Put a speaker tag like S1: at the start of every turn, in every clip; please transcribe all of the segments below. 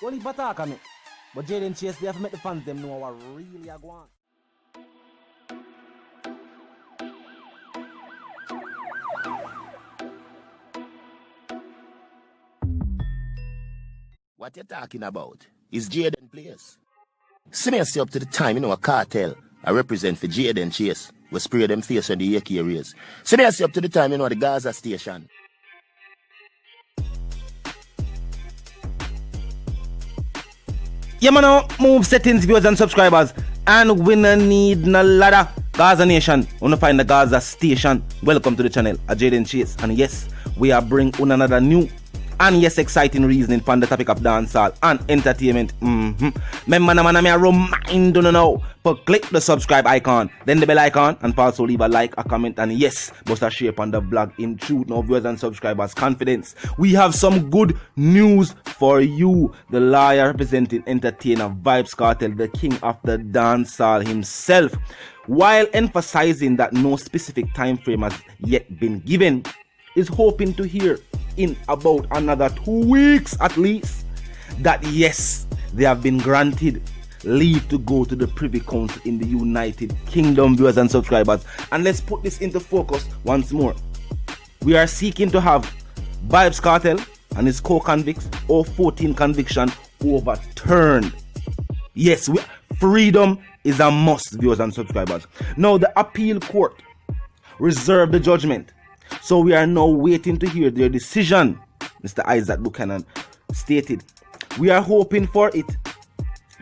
S1: Only attack on me. But Jayden Chase, they have to make the fans them know what really are going.
S2: What you talking about? Is Jayden place? See me up to the time, you know, a cartel. I represent for Jayden Chase. We spray them face on the AK areas. See me up to the time, you know, the Gaza station.
S1: Yeah, man, move settings, viewers and subscribers. And we no need no ladder. Gaza Nation, wanna find the Gaza station. Welcome to the channel, Jayden Chase. And yes, we are bringing another new and yes, exciting reasoning on the topic of dancehall and entertainment. Remember, man, I remind you now, but click the subscribe icon, then the bell icon, and also leave a like, a comment, and yes, bust a share on the blog. In truth, now viewers and subscribers, confidence. We have some good news for you. The lawyer representing entertainer Vybz Kartel, the king of the dancehall himself, while emphasizing that no specific time frame has yet been given, is hoping to hear in about another 2 weeks at least that yes, they have been granted leave to go to the Privy Council in the United Kingdom, viewers and subscribers. And let's put this into focus once more. We are seeking to have Vybz Kartel and his co-convicts or 14 conviction overturned. Yes, freedom is a must, viewers and subscribers. Now the appeal court reserved the judgment, so we are now waiting to hear their decision. Mr. Isaac Buchanan stated, we are hoping for it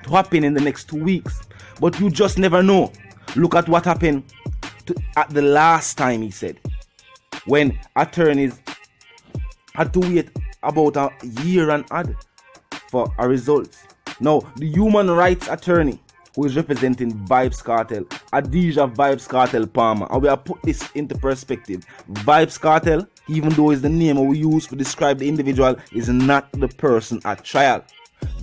S1: to happen in the next 2 weeks, but you just never know. Look at what happened at the last time, he said, when attorneys had to wait about a year and odd for a result. Now, the human rights attorney who is representing Vybz Kartel, Adija Vybz Kartel Palmer, and we have put this into perspective. Vybz Kartel, even though it's the name we use to describe the individual, is not the person at trial.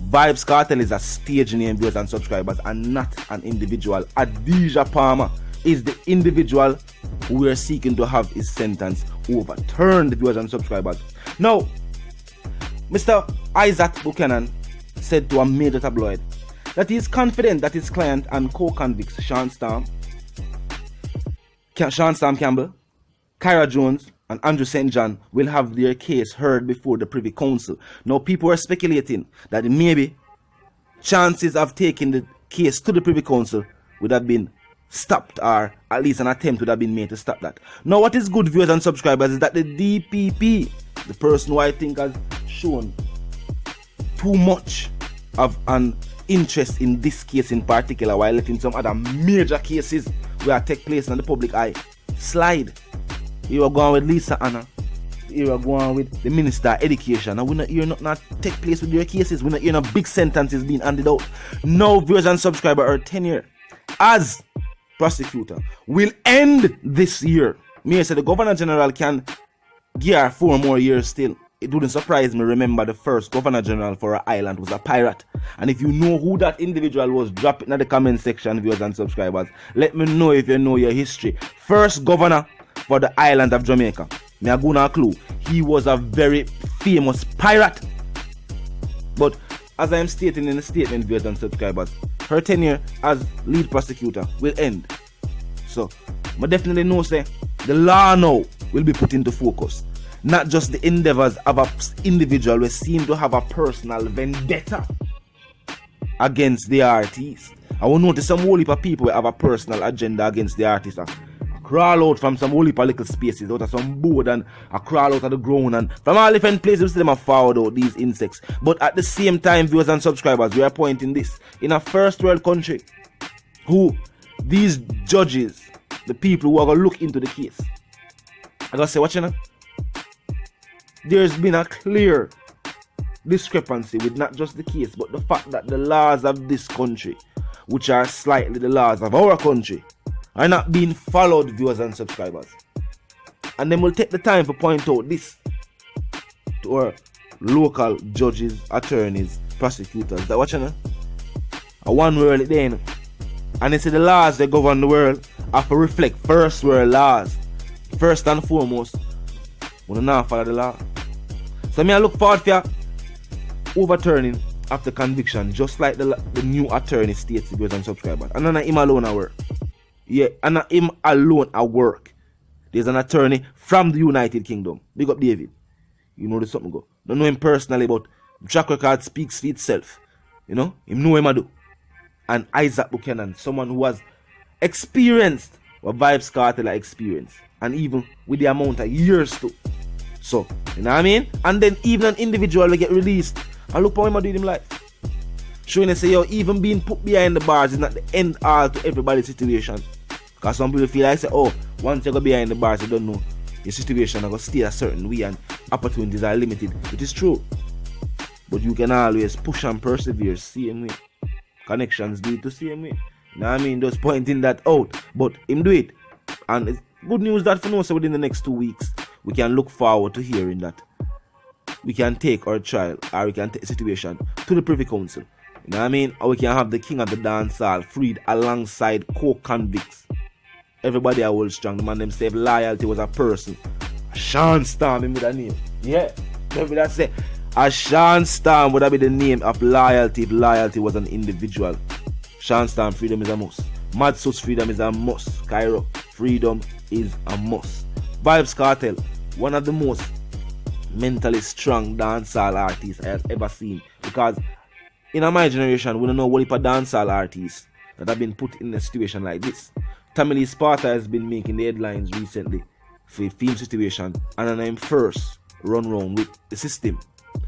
S1: Vybz Kartel is a stage name, viewers and subscribers, and not an individual. Adija Palmer is the individual who we are seeking to have his sentence overturned, viewers and subscribers. Now, Mr. Isaac Buchanan said to a major tabloid that he is confident that his client and co-convicts Sean Storm Campbell, Kyra Jones, and Andrew St. John will have their case heard before the Privy Council. Now, people are speculating that maybe chances of taking the case to the Privy Council would have been stopped, or at least an attempt would have been made to stop that. Now, what is good, viewers and subscribers, is that the DPP, the person who I think has shown too much of an interest in this case in particular, while letting some other major cases where take place in the public eye slide. You are going with Lisa Anna, you are going with the Minister of Education, and we're not hearing not take place with your cases. We're not hearing big sentences being handed out. No, viewers and subscribers, our tenure as prosecutor will end this year. Me say the Governor General can gear 4 more years still. It wouldn't surprise me. Remember, the first Governor General for our island was a pirate. And if you know who that individual was, drop it in the comment section, viewers and subscribers. Let me know if you know your history. First governor for the island of Jamaica. Me a go na clue. He was a very famous pirate. But as I am stating in the statement, viewers and subscribers, her tenure as lead prosecutor will end. So, I definitely know say the law now will be put into focus. Not just the endeavors of an individual who seem to have a personal vendetta against the artist. I will notice some whole heap of people who have a personal agenda against the artist. Crawl out from some whole heap of little spaces, out of some board, and crawl out of the ground, and from all different places them have found out these insects. But at the same time, viewers and subscribers, we are pointing this in a first world country, who these judges, the people who are going to look into the case, I gotta say, what you know? There's been a clear discrepancy with not just the case, but the fact that the laws of this country, which are slightly the laws of our country, are not being followed, viewers and subscribers. And then we'll take the time to point out this to our local judges, attorneys, prosecutors. That what you know? A one world it then. And they say the laws that govern the world have to reflect first world laws. First and foremost, we don't follow the law. So I look forward for overturning after conviction, just like the new attorney states, viewers and subscribers. And not him alone at work. Yeah, and not him alone at work. There's an attorney from the United Kingdom. Big up David. You know there's something go. Don't know him personally, but track record speaks for itself. You know, him know him I do. And Isaac Buchanan, someone who has experienced what Vybz Kartel experienced. And even with the amount of years too. So, you know what I mean? And then even an individual will get released. And look how him do in life. Showing they say, yo, even being put behind the bars is not the end all to everybody's situation. Because some people feel like, say, oh, once you go behind the bars, you don't know your situation is going to stay a certain way and opportunities are limited. It is true. But you can always push and persevere same way. Connections do it the same way. You know what I mean? Just pointing that out. But him do it. And it's good news that for now, so within the next 2 weeks, we can look forward to hearing that we can take our trial or we can take a situation to the Privy Council. You know what I mean? Or we can have the king of the dancehall freed alongside co-convicts. Everybody I hold strong. The man them say loyalty was a person. A Sean Storm him with a name. Yeah. Remember that say a Sean Storm would have been the name of loyalty if loyalty was an individual. Sean Storm freedom is a must. Mad Sus freedom is a must. Cairo freedom is a must. Vybz Kartel, one of the most mentally strong dancehall artists I have ever seen. Because in my generation, we don't know what if a dancehall artist that have been put in a situation like this. Tamale Sparta has been making the headlines recently for a film situation, and I'm first run round with the system.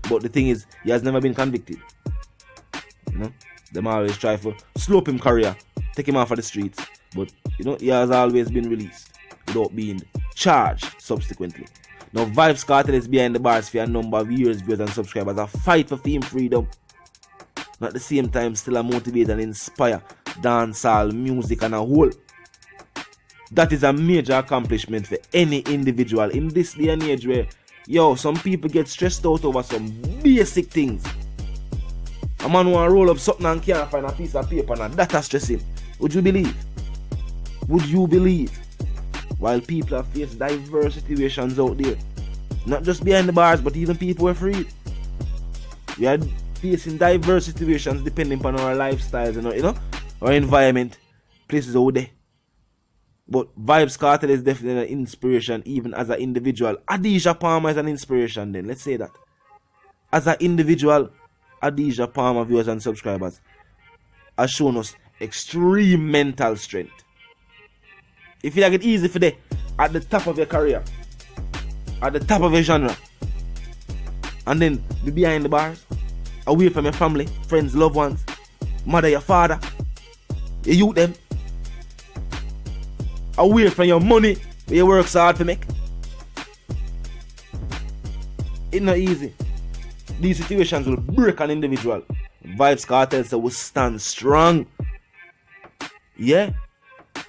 S1: But the thing is, he has never been convicted. You know, them always try to slope him career, take him off of the streets. But you know, he has always been released without being charged subsequently. Now Vybz Kartel is behind the bars for a number of years, viewers and subscribers. A fight for film freedom. At the same time, still a motivate and inspire dancehall music and a whole. That is a major accomplishment for any individual in this day and age where, yo, some people get stressed out over some basic things. A man want to roll up something and can't find a piece of paper and that's stressing. Would you believe? Would you believe? While people have faced diverse situations out there, not just behind the bars, but even people were freed. We are facing diverse situations depending upon our lifestyles and you know, our environment, places out there. But Vybz Kartel is definitely an inspiration, even as an individual. Adidja Palmer is an inspiration then, let's say that. As an individual, Adidja Palmer, viewers and subscribers, has shown us extreme mental strength. You feel like it's easy for them at the top of your career, at the top of your genre, and then be behind the bars, away from your family, friends, loved ones, mother, your father, your youth them, away from your money where you work so hard to make. It's not easy. These situations will break an individual. Vybz Kartel said will stand strong. Yeah.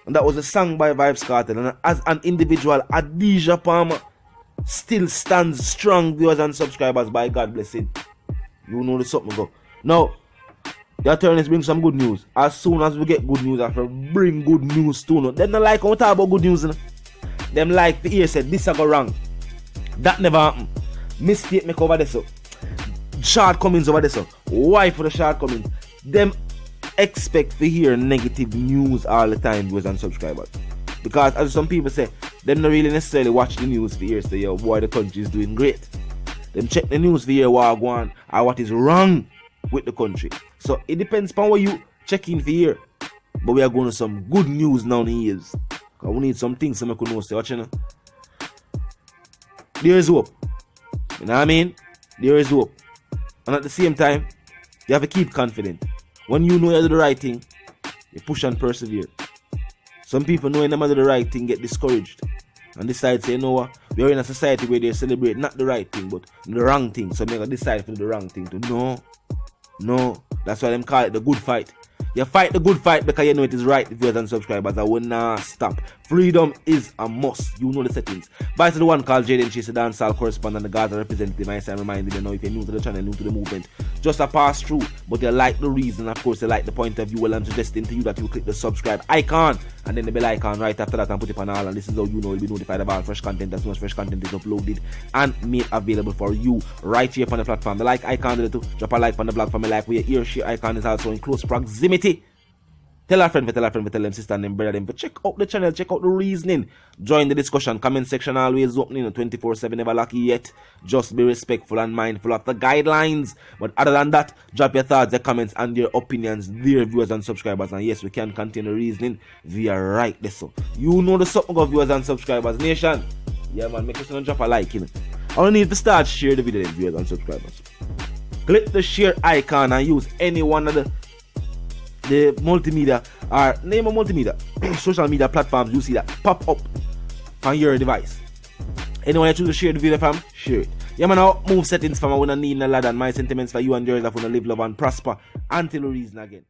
S1: And that was a song by Vybz Kartel. And as an individual, Adidja Palmer still stands strong, viewers and subscribers, by God blessing. You know the something go. Now, the attorneys bring some good news. As soon as we get good news, I have to bring good news too. No? They don't like when we talk about good news. No? Them like the ear said, this I go wrong. That never happened. Mistake make over there so. Shortcomings over there so. Why for the shortcomings? Them expect to hear negative news all the time, viewers and subscribers. Because as some people say, them not really necessarily watch the news for hear say, yo, boy, the country is doing great. Them check the news for hear what go on or what is wrong with the country. So it depends upon what you check in for here. But we are going to some good news now in the ears. Because we need some things so we can know. Say, what you know? There is hope. You know what I mean? There is hope. And at the same time, you have to keep confident. When you know you do the right thing, you push and persevere. Some people know when they do the right thing, get discouraged. And decide, say, you know what? We are in a society where they celebrate not the right thing, but the wrong thing. So they decide for the wrong thing. No. That's why them call it the good fight. You fight the good fight because you know it is right, viewers and subscribers. I will not stop. Freedom is a must. You know the settings. Bye to the one called Jayden. She's a dancehall correspondent, the Gaza representative. I say reminding you know if you're new to the channel, new to the movement, just a pass through. But you like the reason, of course, you like the point of view. Well, I'm suggesting to you that you click the subscribe icon and then the bell icon right after that and put it on all, and this is how you know you'll be notified about fresh content as soon as fresh content is uploaded and made available for you right here on the platform. The like icon will drop a like on the blog for me, like where your ear share icon is also in close proximity. Tell a friend, tell them sister and them brother them. But check out the channel, check out the reasoning. Join the discussion. Comment section always open, 24/7, never lucky yet. Just be respectful and mindful of the guidelines. But other than that, drop your thoughts, your comments, and your opinions, dear viewers and subscribers. And yes, we can continue reasoning via right there. So you know the something of viewers and subscribers nation. Yeah man, make sure to drop a like, I don't need to start share the video, viewers and subscribers. Click the share icon and use any one of the multimedia or name a multimedia social media platforms you see that pop up on your device. Anyone that choose to share the video, fam, share it. Yeah man, I'll move settings, fam. I wanna need a lot, and my sentiments for you and yours. I wanna live, love and prosper until we reason again.